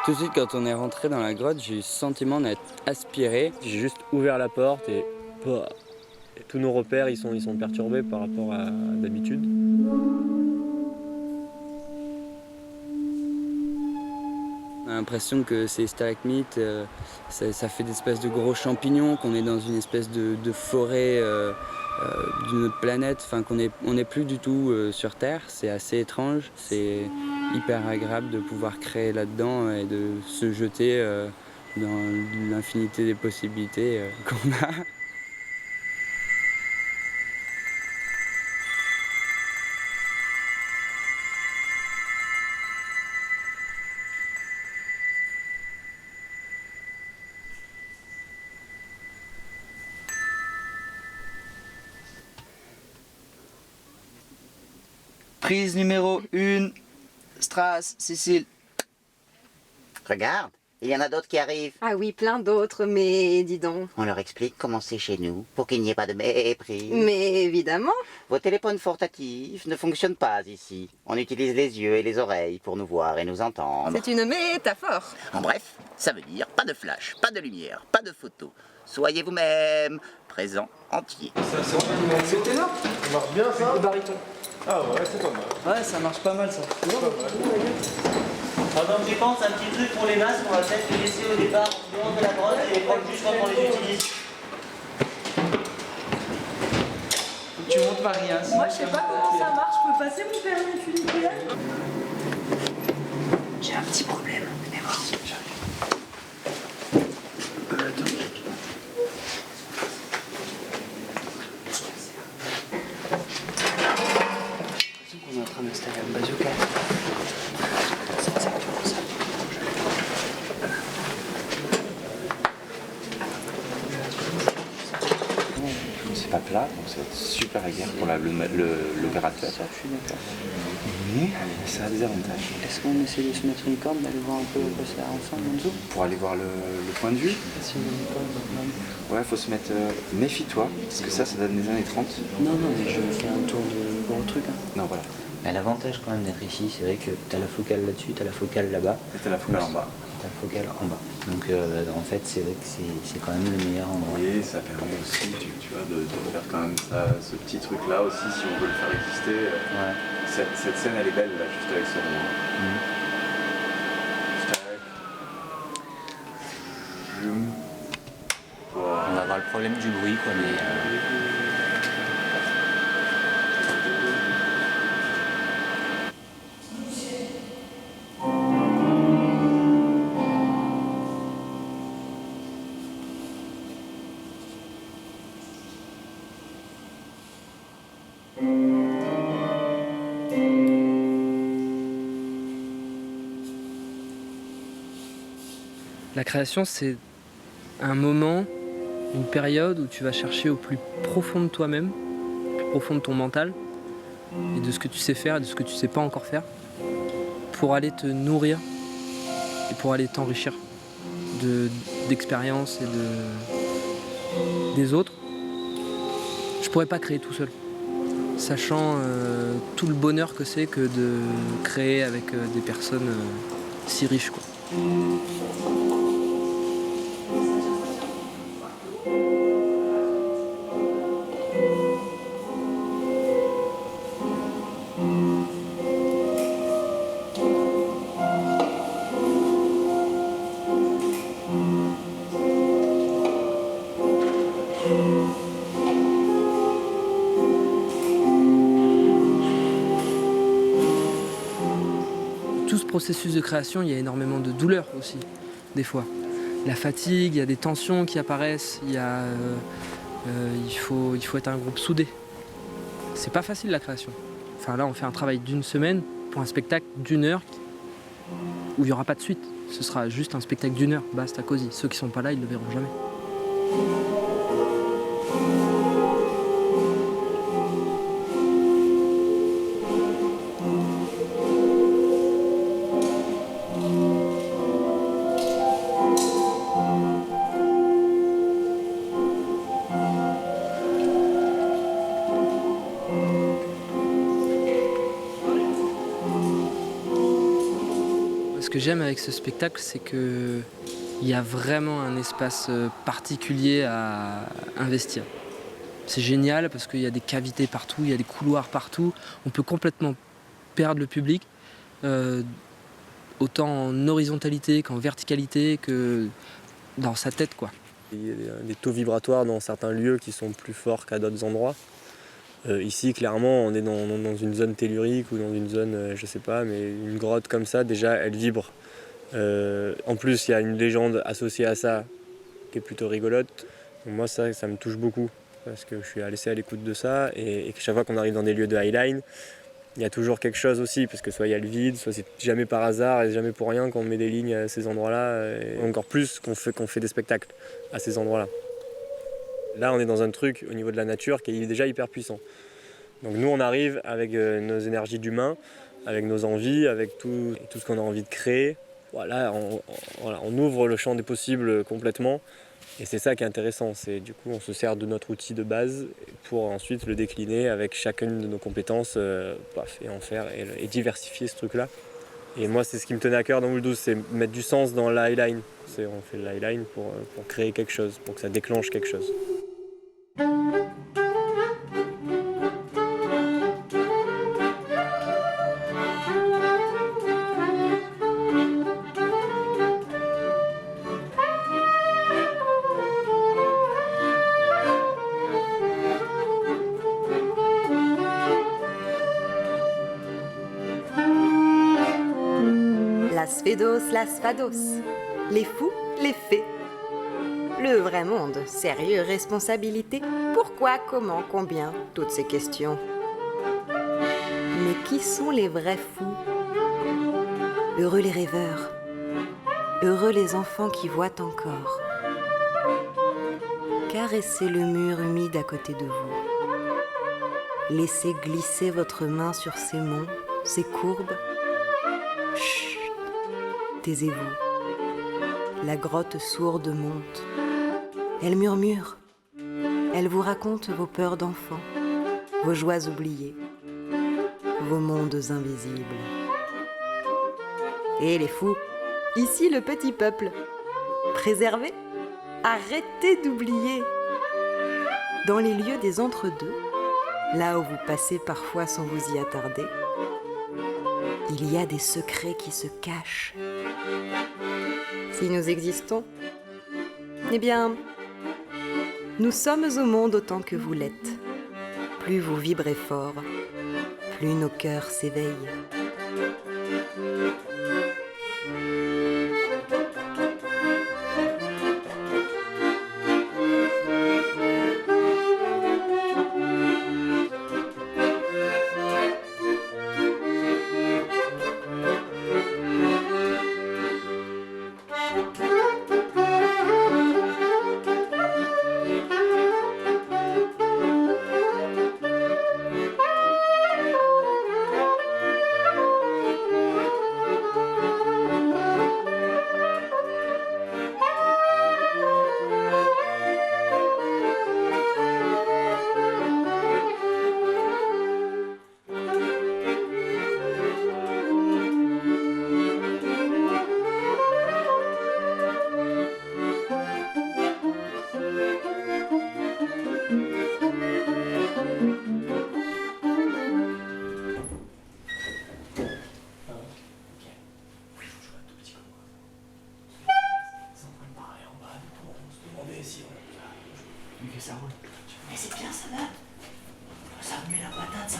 Tout de suite, quand on est rentré dans la grotte, j'ai eu le sentiment d'être aspiré. J'ai juste ouvert la porte et tous nos repères ils sont perturbés par rapport à d'habitude. On a l'impression que ces stalagmites, ça fait des espèces de gros champignons, qu'on est dans une espèce de forêt d'une autre planète, enfin on n'est plus du tout sur Terre. C'est assez étrange, c'est hyper agréable de pouvoir créer là-dedans et de se jeter dans l'infinité des possibilités qu'on a. Prise numéro 1, Strass, Cécile. Regarde, il y en a d'autres qui arrivent. Ah oui, plein d'autres, mais dis donc. On leur explique comment c'est chez nous, pour qu'il n'y ait pas de mépris. Mais évidemment. Vos téléphones portatifs ne fonctionnent pas ici. On utilise les yeux et les oreilles pour nous voir et nous entendre. C'est une métaphore. En bref, ça veut dire pas de flash, pas de lumière, pas de photos. Soyez vous-même, présent entier. C'est le ténor. Ça marche bien ça. Le baryton. Ah ouais, c'est pas mal. Ouais, ça marche pas mal ça. Pendant que j'y pense, un petit truc pour les masques, on va peut-être les laisser au départ en dehors de la grotte et les prendre juste quand on les utilise. Tu montes Marie, hein. Moi, je sais pas comment ça marche. Je peux passer mon permis funiculaire? J'ai un petit problème, mais bon, j'arrive. On est en train d'installer un bazooka. C'est exactement ça. C'est pas plat, donc ça va être super agréable pour l'opérateur. Ça, je suis d'accord. Mais ça a des avantages. Est-ce qu'on essaie de se mettre une corde, d'aller voir un peu quoi ça ressemble en dessous? Pour aller voir le point de vue, ouais, faut se mettre. Méfie-toi, parce que ça donne des années 30. Non, mais je fais un tour de gros truc. Hein. Non, voilà. Mais l'avantage quand même d'être ici, c'est vrai que tu as la focale là-dessus, tu as la focale là-bas. Et t'as la focale en bas. Tu as la focale en bas. Donc en fait, c'est vrai que c'est quand même le meilleur endroit. Oui, ça permet aussi, tu vois, de faire quand même ce petit truc-là aussi, si on veut le faire exister. Ouais. Cette scène, elle est belle, là, juste avec ce rond. Juste avec. On va avoir le problème du bruit, quoi, mais... La création, c'est un moment, une période où tu vas chercher au plus profond de toi-même, au plus profond de ton mental, et de ce que tu sais faire et de ce que tu sais pas encore faire, pour aller te nourrir et pour aller t'enrichir d'expériences et des autres. Je pourrais pas créer tout seul, sachant tout le bonheur que c'est que de créer avec des personnes si riches, quoi. Tout ce processus de création, il y a énormément de douleur aussi, des fois. La fatigue, il y a des tensions qui apparaissent, il faut être un groupe soudé. C'est pas facile la création. Enfin là, on fait un travail d'une semaine pour un spectacle d'1 heure où il n'y aura pas de suite. Ce sera juste un spectacle d'1 heure, basta cosy. Ceux qui sont pas là, ils ne le verront jamais. que j'aime avec ce spectacle, c'est qu'il y a vraiment un espace particulier à investir. C'est génial parce qu'il y a des cavités partout, il y a des couloirs partout. On peut complètement perdre le public, autant en horizontalité qu'en verticalité, que dans sa tête, quoi. Il y a des taux vibratoires dans certains lieux qui sont plus forts qu'à d'autres endroits. Ici, clairement, on est dans une zone tellurique ou dans une zone, je sais pas, mais une grotte comme ça, déjà, elle vibre. En plus, il y a une légende associée à ça qui est plutôt rigolote. Donc moi, ça me touche beaucoup parce que je suis laissé à l'écoute de ça et chaque fois qu'on arrive dans des lieux de highline, il y a toujours quelque chose aussi, parce que soit il y a le vide, soit c'est jamais par hasard et jamais pour rien qu'on met des lignes à ces endroits-là, et encore plus qu'on fait des spectacles à ces endroits-là. Là, on est dans un truc au niveau de la nature qui est déjà hyper puissant. Donc nous, on arrive avec nos énergies d'humains, avec nos envies, avec tout ce qu'on a envie de créer. Voilà, on ouvre le champ des possibles complètement. Et c'est ça qui est intéressant, c'est du coup on se sert de notre outil de base pour ensuite le décliner avec chacune de nos compétences et en faire et diversifier ce truc-là. Et moi c'est ce qui me tenait à cœur dans Moule 12, c'est mettre du sens dans l'highline. On fait le highline pour créer quelque chose, pour que ça déclenche quelque chose. Las Fédos, Las Fados. Les fous, les fées. Le vrai monde, sérieux, responsabilité. Pourquoi, comment, combien, toutes ces questions. Mais qui sont les vrais fous? Heureux les rêveurs. Heureux les enfants qui voient encore. Caressez le mur humide à côté de vous. Laissez glisser votre main sur ces monts, ces courbes. Chut, taisez-vous. La grotte sourde monte. Elle murmure. Elle vous raconte vos peurs d'enfant, vos joies oubliées, vos mondes invisibles. Et les fous, ici le petit peuple. Préservez, arrêtez d'oublier. Dans les lieux des entre-deux, là où vous passez parfois sans vous y attarder, il y a des secrets qui se cachent. Si nous existons, eh bien, nous sommes au monde autant que vous l'êtes. Plus vous vibrez fort, plus nos cœurs s'éveillent. Mais c'est bien ça, là. Ça remet la patate, ça.